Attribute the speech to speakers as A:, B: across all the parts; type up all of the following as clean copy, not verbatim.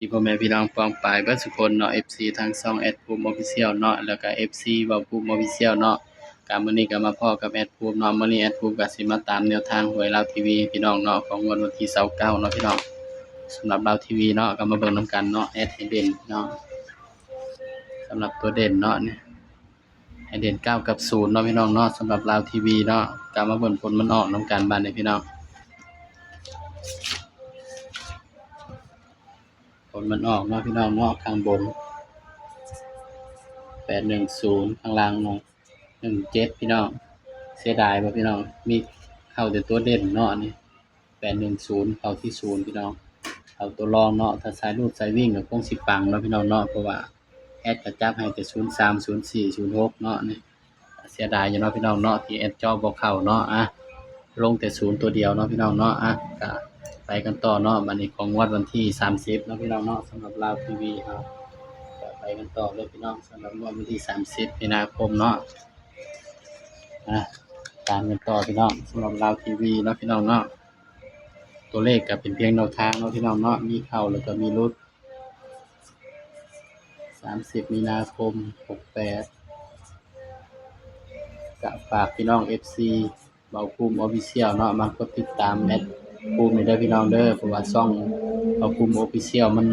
A: ที่พ่อแม่พี่น้องปองปายเบิดสุคนเนาะ FC ทางช่องแอดภูมิ Official เนาะแล้วก็ FC เว้าภูมิ Official เนาะก็มื้อนี้ก็มาพ้อกับแอดภูมิเนาะมื้อนี้แอดภูมิก็สิมาตามแนวทางหวยลาวทีวีให้พี่น้องเนาะของงวดวันที่29เนาะพี่น้องสำหรับลาวทีวีเนาะก็มาเบิ่งนำกันเนาะแอดให้เด่นเนาะสำหรับตัวเด่นเนาะเนี่ยให้เด่น9กับ0เนาะพี่น้องเนาะสำหรับลาวทีวีเนาะก็มาเบิ่งผลมันออกนำกันบัดนี้พี่น้องผลมันออกเนาะพี่น้องเนาะข้างบน810ข้างล่างเนาะ17พี่น้องเสียดายบ่พี่น้องมีเข้าแต่ตัวเด่นเนาะนี่810เข้าที่0พี่น้องเข้าตัวรองเนาะถ้าสายรูดสายวิ่งก็คงสิปังเนาะพี่น้องเนาะเพราะว่าแอดก็จับให้แต่03 04 06เนาะนี่เสียดายอยู่เนาะพี่น้องเนาะที่แอดเจาะบ่เข้าเนาะลงแต่0ตัวเดียวเนาะพี่น้องเนาะก็ไปกันต่อเนาะบัดนี้ของงวดวันที่30เนาะพี่น้องเนาะสำหรับลาวทีวีเฮาก็ไปกันต่อเลยพี่น้องสำหรับงวดวันที่30มีนาคมเนาะตามกันต่อพี่น้องสำหรับลาวทีวีเนาะพี่น้องเนาะตัวเลขก็เป็นเพียงแนวทางเนาะพี่น้องเนาะมีเข้าแล้วก็มีหลุด30มีนาคม68ก็ฝากพี่น้อง FC เบาภูมิ Official เนาะมากดติดตามแอดภูมินี่เด้อพี่น้องเด้อเพราะว่าช่องเบาภูมิ Official มัน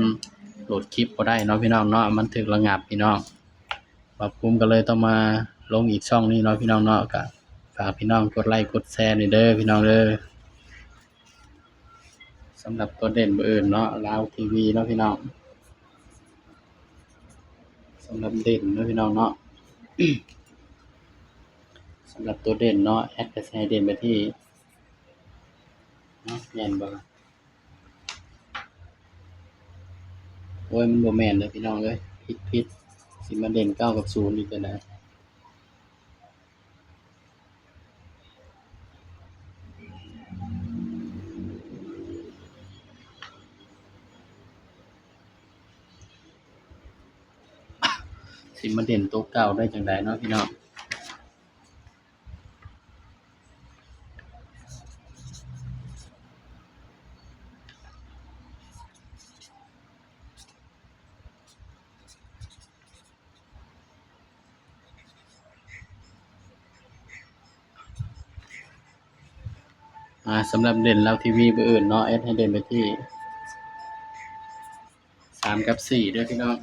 A: โหลดคลิปบ่ได้เนาะพี่น้องเนาะมันถูกระงับพี่น้องเบาภูมิก็เลยต้องมาลงอีกช่องนี้เนาะพี่น้องเนาะก็ฝากพี่น้องกดไลค์กดแชร์นี่เด้อพี่น้องเด้อสำหรับตัวเด่นเบอร์อื่นเนาะลาวทีวีเนาะพี่น้องสำหรับเด่นเนาะพี่น้องเนาะ สำหรับตัวเด่นเนาะแอดก็สิให้เด่นไปที่เนาะแม่นบ่โอ้ยมันบ่แม่นเด้อพี่น้องเอ้ยผิดสิมาเด่น9กับ0อีกจั่งใดสิมาเด่นตัวเก่าได้จั่งใดเนาะพี่น้องสำหรับเด่นลาวทีวีเบอร์อื่นเนาะแอดให้เด่นไปที่3กับ4เด้อพี่น้อง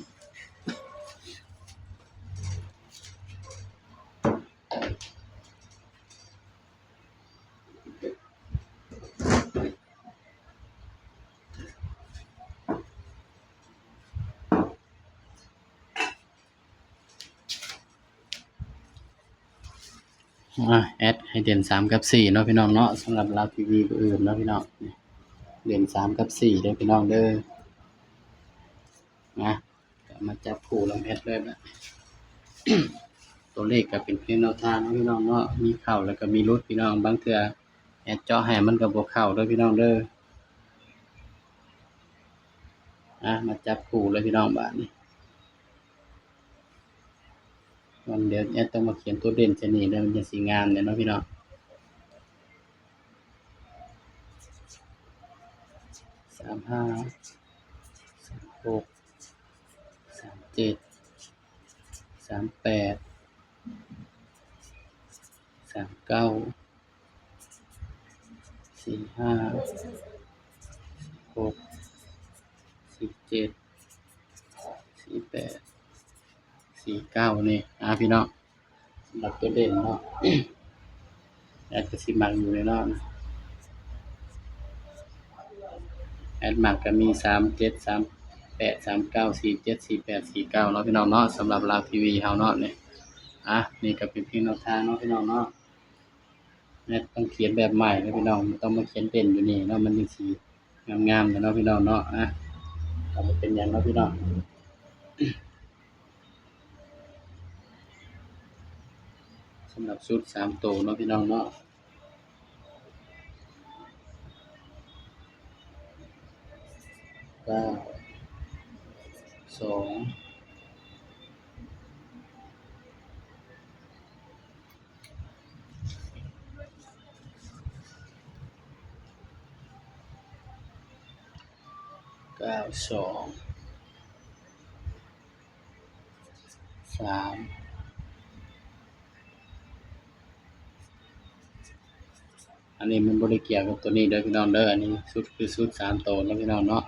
A: แอดให้เด่น3กับ4เนาะพี่น้องเนาะสำหรับลาวทีวีเบอร์อื่นเนาะพี่น้องเด่น3กับ4เด้อพี่น้องเด้อก็มาจับคู่ลำแอดเลยนะ ตัวเลขก็เป็นเพียงแนวทางเนาะพี่น้องเนาะมีเข้าแล้วก็มีหลุดพี่น้องบางเทื่อแอดเจาะให้มันก็บ่เข้าเด้อพี่น้องเด้อมาจับคู่เลยพี่น้องบาดนี้วันเดี๋ยวแอดต้องมาเขียนตัวเด่นใส่นี่เด้อมันจะสิงามเด้อเนาะพี่น้อง35 36 37 38 39 45 6 47 48 49นี่พี่น้องสำหรับตัวเด่นเนาะ แอดก็สิมักอยู่เลยเนาะแอดมักก็มี37 38 39 47 48 49เนาะพี่น้องเนาะสำหรับลาวทีวีเฮาเนาะนี่นี่ก็เป็นเพียงแนวทางเนาะพี่น้องเนาะแอดต้องเขียนแบบใหม่นะพี่น้องบ่ต้องมาเขียนเป็นอยู่นี่เนาะมันจั่งสิงามๆเนาะพี่น้องเนาะก็บ่เป็นหยังเนาะพี่น้องสำหรับชุด3ตัวเนาะพี่น้องเนาะ9 2 9 2 3อันนี้มันบ่ได้เกี่ยวกับตัวนี้เด้อพี่น้องเด้ออันนี้ชุดคือชุด3ตัวเนาะพี่น้องเนาะ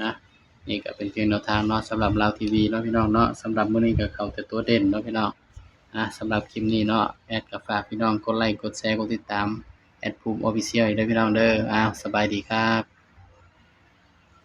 A: นะนี่ก็เป็นเพียงแนวทางเนาะสำหรับลาวทีวีเนาะพี่น้องเนาะสำหรับมื้อนี้ก็เข้าแต่ตัวเด่นเนาะพี่น้องสำหรับคลิปนี้เนาะแอดก็ฝากพี่น้องกดไลค์กดแชร์กดติดตามแอดภูมิ Official อีกเด้อพี่น้องเด้อสบายดีครับ